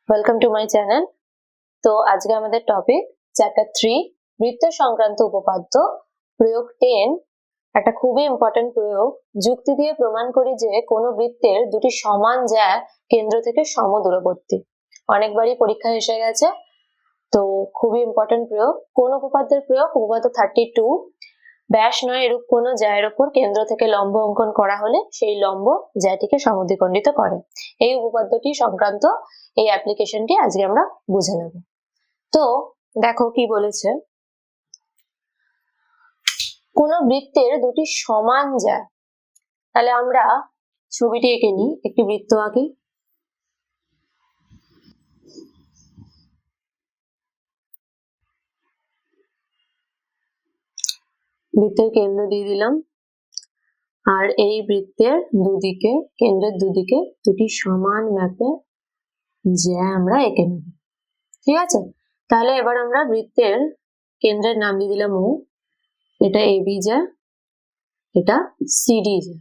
Welcome to my channel. তো আজকে আমাদের টপিক চ্যাপ্টার 3 বৃত্ত সংক্রান্ত উপপাদ্য প্রয়োগ 10। একটা খুবই ইম্পর্টেন্ট প্রয়োগ। যুক্তি দিয়ে প্রমাণ করি যে কোনো বৃত্তের দুটি সমান জ্যা কেন্দ্র থেকে সমদূরবর্তী। অনেকবারই পরীক্ষা এসে গেছে, তো খুবই ইম্পর্টেন্ট প্রয়োগ। কোন উপপাদ্যের প্রয়োগ? উপপাদ্য 32। ব্যাস নয় এরূপ কোন জ্যায়ের উপর কেন্দ্র থেকে লম্ব অঙ্কন করা হলে সেই লম্ব জ্যাটিকে সমদ্বিখণ্ডিত করে। এই উপপাদ্যটি সংক্রান্ত এই অ্যাপ্লিকেশনটি আজকে আমরা বুঝে নেব। তো দেখো কি বলেছে, কোন বৃত্তের দুটি সমান জ্যা। তাহলে আমরা ছবিটি এঁকে নিই, একটি বৃত্ত আঁকি। বৃত্তের কেন্দ্র দিয়ে দিলাম, আর এই বৃত্তের দুদিকে, কেন্দ্রের দুদিকে দুটি সমান ম্যাপে জ্যা আমরা এঁকে নেব। ঠিক আছে, তাহলে এবার আমরা বৃত্তের কেন্দ্রের নাম দিয়ে দিলাম ও। এটা এবি জ্যা, এটা সিডি জ্যা।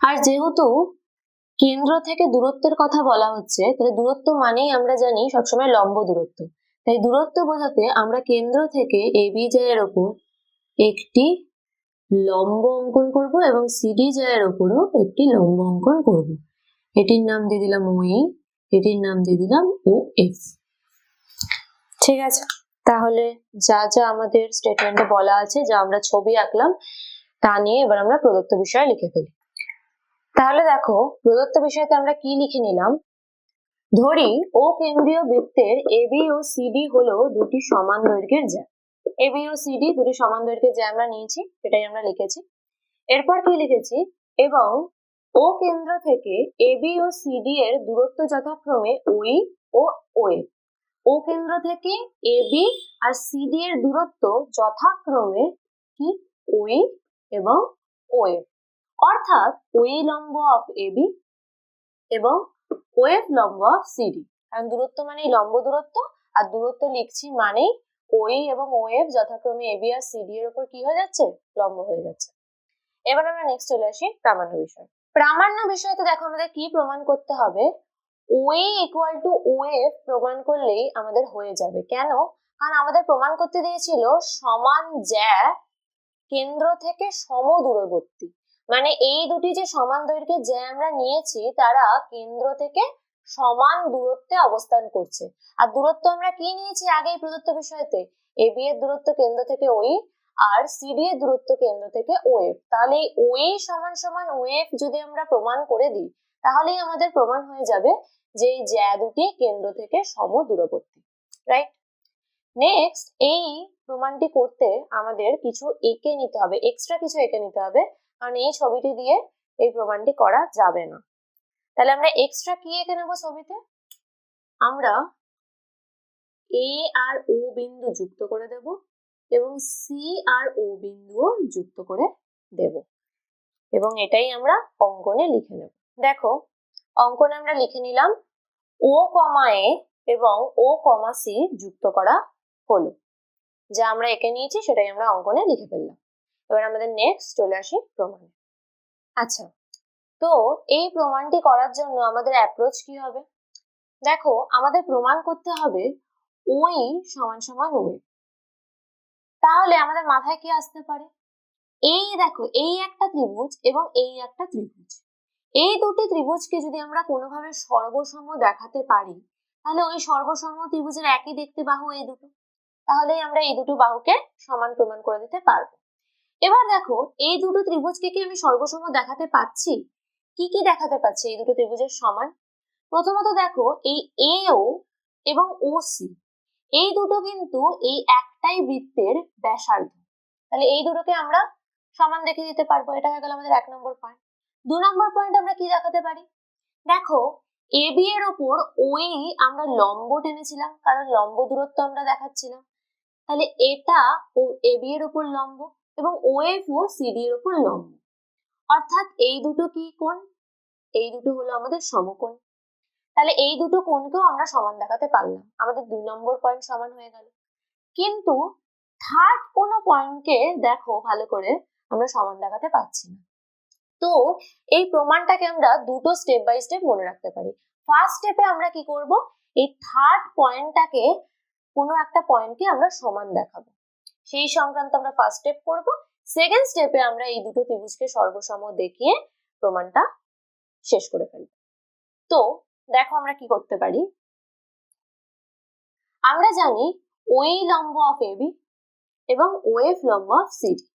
আর যেহেতু কেন্দ্র থেকে দূরত্বের কথা বলা হচ্ছে, তাহলে দূরত্ব মানেই আমরা জানি সবসময় লম্ব দূরত্ব। তাই দূরত্ব বোঝাতে আমরা কেন্দ্র থেকে এবি জ্যায়ের ওপর একটি লম্ব অঙ্কন করব এবং সিডি জ্যায়ের ওপরও একটি লম্ব অঙ্কন করব। এটির নাম দিয়ে দিলাম ওই, এটির নাম দিয়ে দিলাম ও এফ। ঠিক আছে, তাহলে যা যা আমাদের স্টেটমেন্টে বলা আছে, যা আমরা ছবি আঁকলাম, তা নিয়ে এবার আমরা প্রদত্ত বিষয় লিখে ফেলি। তাহলে দেখো, প্রদত্ত বিষয়তে আমরা কি লিখে নিলাম। ধরি ও কেন্দ্রীয় বৃত্তের এবি ও সিডি হলো দুটি সমান দৈর্ঘ্যের জ্যা। এবি ও সিডি দুটি সমান দৈর্ঘ্যের জ্যা আমরা নিয়েছি, সেটাই আমরা লিখেছি। এরপর কি লিখেছি, এবং ও কেন্দ্র থেকে এবি ও সিডি এর দূরত্ব যথাক্রমে ওই ও ওএ। ও কেন্দ্র থেকে এবি আর সিডি এর দূরত্ব যথাক্রমে কি ওই এবং ওএ। অর্থাৎ ওই লম্ব অফ এবি এবং ওএফ লম্ব অফ সিডি। কারণ দূরত্ব মানেই লম্ব দূরত্ব, আর দূরত্ব লিখছি মানেই ওই এবং ওএফ যথাক্রমে এবি আর সিডি এর উপর কি হয়ে যাচ্ছে, লম্ব হয়ে যাচ্ছে। এবার আমরা নেক্সট চলে আসি প্রামাণ্য বিষয়। প্রামাণ্য বিষয়তে দেখো আমাদের কি প্রমাণ করতে হবে। ওএ ইকুয়াল টু ওএফ প্রমাণ করলেই আমাদের হয়ে যাবে। কেন? কারণ আমাদের প্রমাণ করতে দিয়েছিল সমান জ্যা কেন্দ্র থেকে সমদূরবর্তী। মানে এই দুটি যে সমান দৈর্ঘ্যের জ্যা আমরা নিয়েছি, তারা কেন্দ্র থেকে সমান দূরত্বে অবস্থান করছে। আর দূরত্ব আমরা কি নিয়েছি আগেই প্রদত্ত বিষয়তে, এবি এর দূরত্ব কেন্দ্র থেকে ওই, আর সিডি এর দূরত্ব কেন্দ্র থেকে ওএফ। তাহলে ওই সমান সমান ওএফ যদি আমরা প্রমাণ করে দিই, তাহলেই আমাদের প্রমাণ হয়ে যাবে যে এই জ্যা দুটি কেন্দ্র থেকে সমদূরবর্তী। রাইট? নেক্সট, এই প্রমাণটি করতে আমাদের কিছু এঁকে নিতে হবে, এক্সট্রা কিছু এঁকে নিতে হবে, কারণ এই ছবিটি দিয়ে এই প্রমাণটি করা যাবে না। তাহলে আমরা এক্সট্রা কি এঁকে নেব ছবিতে? আমরা এ আর ও বিন্দু যুক্ত করে দেব এবং সি আর ও বিন্দুও যুক্ত করে দেব, এবং এটাই আমরা অঙ্কনে লিখে নেব। দেখো, অঙ্কনে আমরা লিখে নিলাম ও কমা এ এবং ও কমা সি যুক্ত করা হলো। যা আমরা এঁকে নিয়েছি সেটাই আমরা অঙ্কনে লিখে ফেললাম। এবার আমাদের নেক্সট চলে আসি প্রমাণে। আচ্ছা, তো এই প্রমাণটি করার জন্য আমাদের অ্যাপ্রোচ কি হবে? দেখো, আমাদের প্রমাণ করতে হবে ওই সমান সমান ওই। তাহলে আমাদের মাথায় কি আসতে পারে? এই দেখো, এই একটা ত্রিভুজ এবং এই একটা ত্রিভুজ, এই দুটি ত্রিভুজকে যদি আমরা কোনোভাবে সর্বসম দেখাতে পারি, তাহলে ওই সর্বসম ত্রিভুজের একই দেখতে বাহু এই দুটো, তাহলেই আমরা এই দুটো বাহুকে সমান প্রমাণ করে দিতে পারবো। এবার দেখো, এই দুটো ত্রিভুজকে কি আমি সর্বসম দেখাতে পাচ্ছি? কি কি দেখাতে পাচ্ছি এই দুটো ত্রিভুজের সমান? প্রথমত দেখো, এই এও এবং ওসি, এই দুটো কিন্তু এই একটাই বৃত্তের ব্যাসার্ধ। তাহলে এই দুটোকে আমরা সমান দেখে দিতে পারবো। এটা হয়ে গেল আমাদের 1 নম্বর পয়েন্ট। 2 নম্বর পয়েন্ট আমরা কি দেখাতে পারি? দেখো, এবি এর উপর ওই আমরা লম্ব টেনেছিলাম, কারণ লম্ব দূরত্ব আমরা দেখাচ্ছিলাম। তাহলে এটা ও এবি এর উপর লম্ব এবং ওএফ ও সিডি এর উপর লম্ব। অর্থাৎ এই দুটো কি কোণ? এই দুটো হলো আমাদের সমকোণ। তাহলে এই দুটো কোণকেও আমরা সমান দেখাতে পারলাম, আমাদের 2 নম্বর পয়েন্ট সমান হয়ে গেল। কিন্তু থার্ড কোনো পয়েন্টকে দেখো ভালো করে আমরা সমান দেখাতে পারছি না। তো এই প্রমাণটাকে আমরা দুটো স্টেপ বাই স্টেপ মনে রাখতে পারি। ফার্স্ট স্টেপে আমরা কি করব, এই থার্ড পয়েন্টটাকে কোনো একটা পয়েন্টকে আমরা সমান দেখাবো, সেই সংক্রান্ত আমরা ফার্স্ট স্টেপ করব। সেকেন্ড স্টেপে আমরা এই দুটো ত্রিভুজকে সর্বসম দেখিয়ে প্রমাণটা শেষ করে ফেলব। তো দেখো আমরা কি করতে পারি। আমরা জানি ওই লম্ব অফ এবি এবং ওএফ লম্ব অফ সিডি।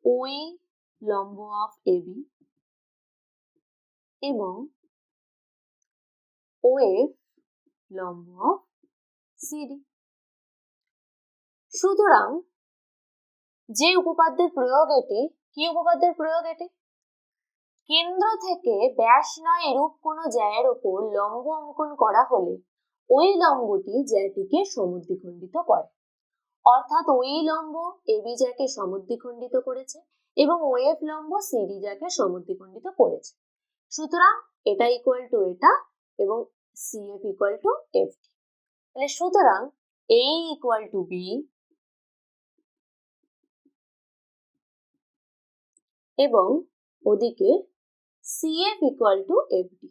ওই লম্ব অফ এবি এবং ওএফ লম্ব অফ সিডি। সুতরাং যে উপপাদ্যের প্রয়োগ এটি, কি উপপাদ্যের প্রয়োগ এটি? কেন্দ্র থেকে ব্যাস নয় এরূপ কোনো জ্যায়ের উপর লম্ব অঙ্কন করা হলে ওই লম্বটি জ্যাটিকে সমদ্বিখণ্ডিত করে। অর্থাৎ ওই লম্ব এবি জ্যাকে সমদ্বিখণ্ডিত করেছে এবং ওএফ লম্ব সিডি জ্যাকে সমদ্বিখণ্ডিত করেছে। সুতরাং এটা ইকুয়াল টু এটা এবং সিএফ ইকুয়াল টু এফটি। তাহলে সুতরাং এ ইকুয়াল টু বি এবং ওদিকে সিএফ ইকুয়াল টু এফডি।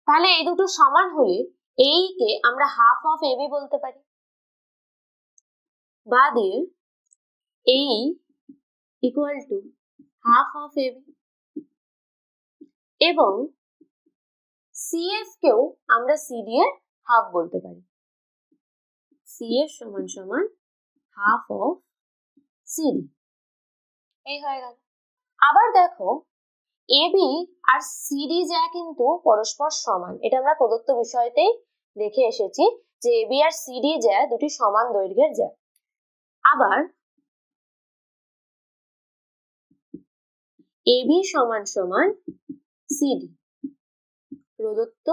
তাহলে এই দুটো সমান হলে এই কে আমরা হাফ অফ এবি বলতে পারি, বা দিয়ে এই equal to half of AB এবং সিএফ কেও আমরা সিডি এর হাফ বলতে পারি। সিএফ সমান সমান হাফ অফ সিডি। এই হয়ে গেল। আবার দেখো এবি আর সিডি জ্যা কিন্তু পরস্পর সমান, এটা আমরা প্রদত্ত বিষয়তেই দেখে এসেছি যে এবি আর সিডি জ্যা দুটি সমান দৈর্ঘ্যের জ্যা। আবার এবি সমান সমান সিডি প্রদত্ত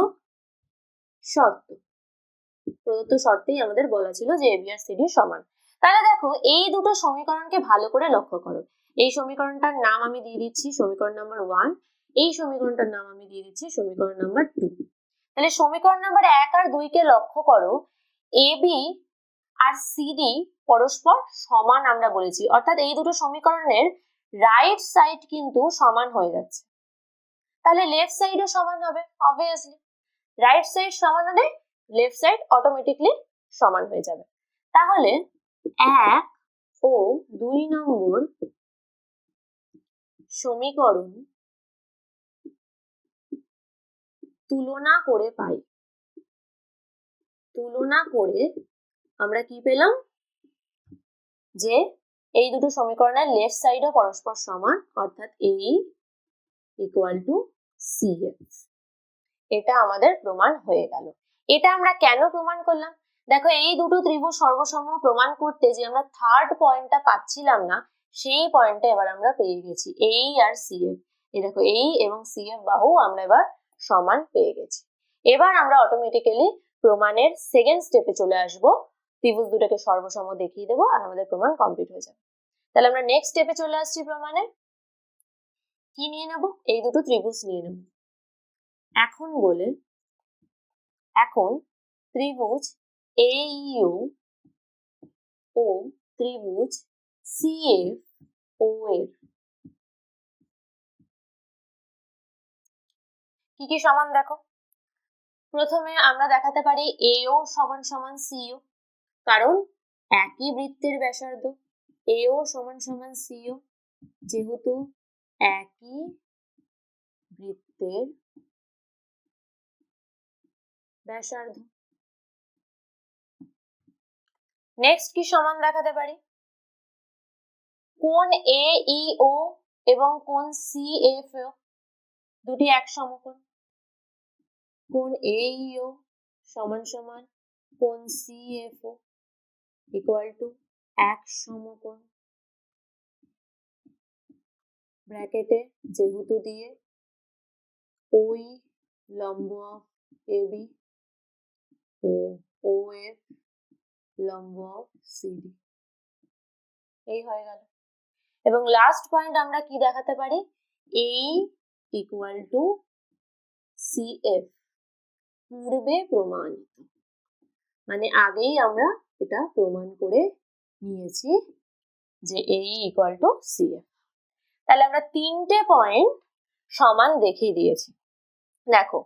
শর্তেই আমাদের বলা ছিল যে এবি আর সিডি সমান। তাহলে দেখো এই দুটো সমীকরণকে ভালো করে লক্ষ্য করো। এই সমীকরণটার নাম আমি দিয়ে দিচ্ছি সমীকরণ নাম্বার 1, এই সমীকরণটার নাম আমি দিয়ে দিচ্ছি সমীকরণ নাম্বার 2। তাহলে সমীকরণ নাম্বার 1 আর 2 কে লক্ষ্য করো, এবি আর সিডি পরস্পর সমান আমরা বলেছি, অর্থাৎ এই দুটো সমীকরণের রাইট সাইড কিন্তু সমান হয়ে যাচ্ছে। তাহলে লেফট সাইডও সমান হবে অবভিয়াসলি। রাইট সাইড সমান হলে লেফট সাইড অটোমেটিকলি সমান হয়ে যাবে। তাহলে 1 ও 2 নম্বর সমীকরণ তুলনা করে পাই। তুলনা করে আমরা কি পেলাম, যে এই দুটো সমীকরণের লেফট সাইডও পরস্পর সমান, অর্থাৎ এ ইকুয়াল টু সিএফ। এটা আমাদের প্রমাণ হয়ে গেল। এটা আমরা কেন প্রমাণ করলাম? দেখো এই দুটো ত্রিভুজ সর্বসম প্রমাণ করতে যে আমরা থার্ড পয়েন্টটা পাচ্ছিলাম না, সেই পয়েন্টটা এবার আমরা পেয়ে গেছি, এই আর সিএফ। এই দেখো এই এবং সিএফ বাহু আমরা এবার সমান পেয়ে গেছি। এবার আমরা অটোমেটিক্যালি প্রমাণের সেকেন্ড স্টেপে চলে আসব, ত্রিভুজ দুটোকে সর্বসম দেখিয়ে দেবো আর আমাদের প্রমাণ কমপ্লিট হয়ে যাবে। তাহলে আমরা নেক্সট স্টেপে চলে আসছি। প্রমাণে কি নিয়ে নেব? এই দুটো ত্রিভুজ নিয়ে নেব। এখন ত্রিভুজ AEO ও ত্রিভুজ CFO এর কি কি সমান দেখো। প্রথমে আমরা দেখাতে পারি AO সমান সমান CO, কারণ একই বৃত্তের ব্যাসার্ধ। AO সমান সমান CO যেহেতু একই বৃত্তের ব্যাসার্ধ। নেক্সট কি সমান দেখাতে পারি? কোণ AEO এবং কোণ CFO দুটি এক সমকোণ। কোণ AEO সমান সমান কোণ CFO ইকুয়াল টু এক সমকোণ। ব্র্যাকেটে যেহেতু দিয়ে ওই লম্ব অফ এবি ও ওএফ লম্ব অফ সিডি। এই হয়ে গেল। এবং লাস্ট পয়েন্ট আমরা কি দেখাতে পারি? এই ইকুয়াল টু সিএফ পূর্বে প্রমাণিত, মানে আগেই আমরা এটা প্রমাণ করে নিয়েছি যে AE ইকুয়াল টু CF। তাহলে আমরা তিনটে পয়েন্ট সমান দেখিয়ে দিয়েছি। দেখো,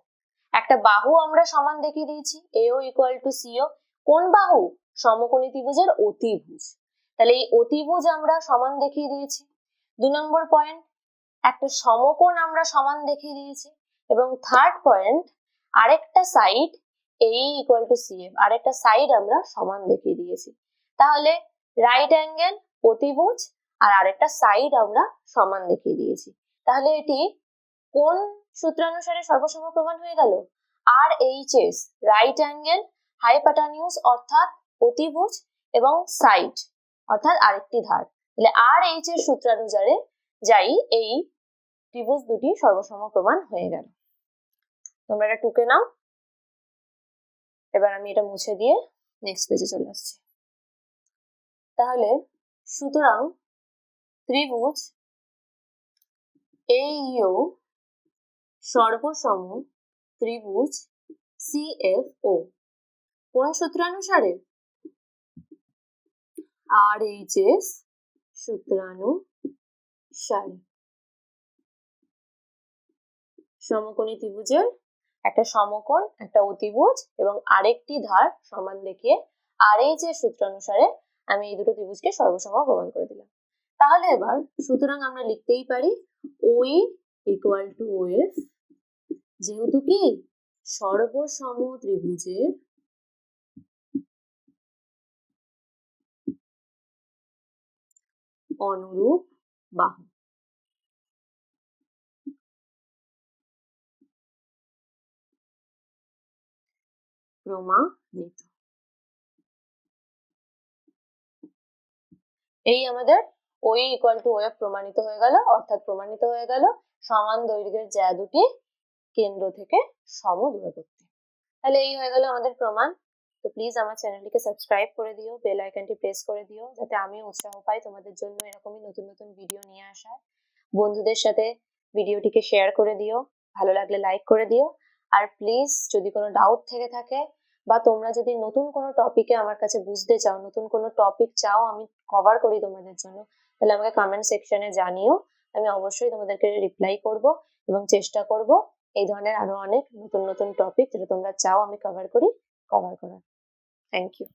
একটা বাহু আমরা সমান দেখিয়ে দিয়েছি, AO ইকুয়াল টু CO। কোন বাহু? সমকোণী ত্রিভুজের অতিভুজ। তাহলে এই অতিভুজ আমরা সমান দেখিয়ে দিয়েছি। 2 নম্বর পয়েন্ট, একটা সমকোণ আমরা সমান দেখিয়ে দিয়েছি। এবং থার্ড পয়েন্ট, আরেকটা side AE equal to CF, আরেকটা সাইড আমরা সমান দেখিয়ে দিয়েছি। তাহলে রাইট অ্যাঙ্গেল, অতিভুজ আর আরেকটা সাইড আমরা সমান দেখিয়ে দিয়েছি। তাহলে এটি কোন সূত্রানুসারে সর্বসম প্রমাণ হয়ে গেল? RHS, রাইট অ্যাঙ্গেল, হাইপোটেনিউস অর্থাৎ অতিভুজ এবং সাইড অর্থাৎ আরেকটি ধার। তাহলে RH এর সূত্রানুসারে যাই এই ত্রিভুজ দুটি সর্বসম প্রমাণ হয়ে গেল। তোমরা এটা টুকে নাও। এবার আমি এটা মুছে দিয়ে নেক্সট পেজে চলে আসছি। তাহলে সুতরাং ত্রিভুজ AEO সর্বসম ত্রিভুজ CFO কোন সূত্রানুসারে? RHS সূত্রানুসারে। সমকোণী ত্রিভুজের একটা সমকোণ, একটা অতিভুজ এবং আরেকটি ধার সমান দেখিয়ে RH এর সূত্রানুসারে আমি এই দুটো ত্রিভুজকে সর্বসম প্রমাণ করে দিলাম। তাহলে এবার সুতরাং আমরা লিখতেই পারি OE ইকুয়াল টু OF, যেহেতু কি সর্বসম ত্রিভুজের অনুরূপ বাহু। প্রমাণিত। এই আমাদের OE ইকুয়াল টু OF প্রমাণিত হয়ে গেল, অর্থাৎ প্রমাণিত হয়ে গেল সমান দৈর্ঘ্যের জ্যা দুটি কেন্দ্র থেকে সম দূরত্বে। তাহলে এই হয়ে গেল আমাদের প্রমাণ। তো প্লিজ আমার চ্যানেলটিকে সাবস্ক্রাইব করে দিও, বেল আইকনটি প্রেস করে দিও, যাতে আমি উৎসাহ পাই তোমাদের জন্য এরকমই নতুন নতুন ভিডিও নিয়ে আসার। বন্ধুদের সাথে ভিডিওটিকে শেয়ার করে দিও, ভালো লাগলে লাইক করে দিও। আর প্লিজ যদি কোনো ডাউট থেকে থাকে বা তোমরা যদি নতুন কোনো টপিকে আমার কাছে বুঝতে চাও, নতুন কোনো টপিক চাও আমি কভার করি তোমাদের জন্য, তাহলে আমাকে কমেন্ট সেকশনে জানিও। আমি অবশ্যই তোমাদেরকে রিপ্লাই করব এবং চেষ্টা করব এই ধরনের আরো অনেক নতুন নতুন টপিক যেটা তোমরা চাও আমি কভার করি, কভার করার। Thank you.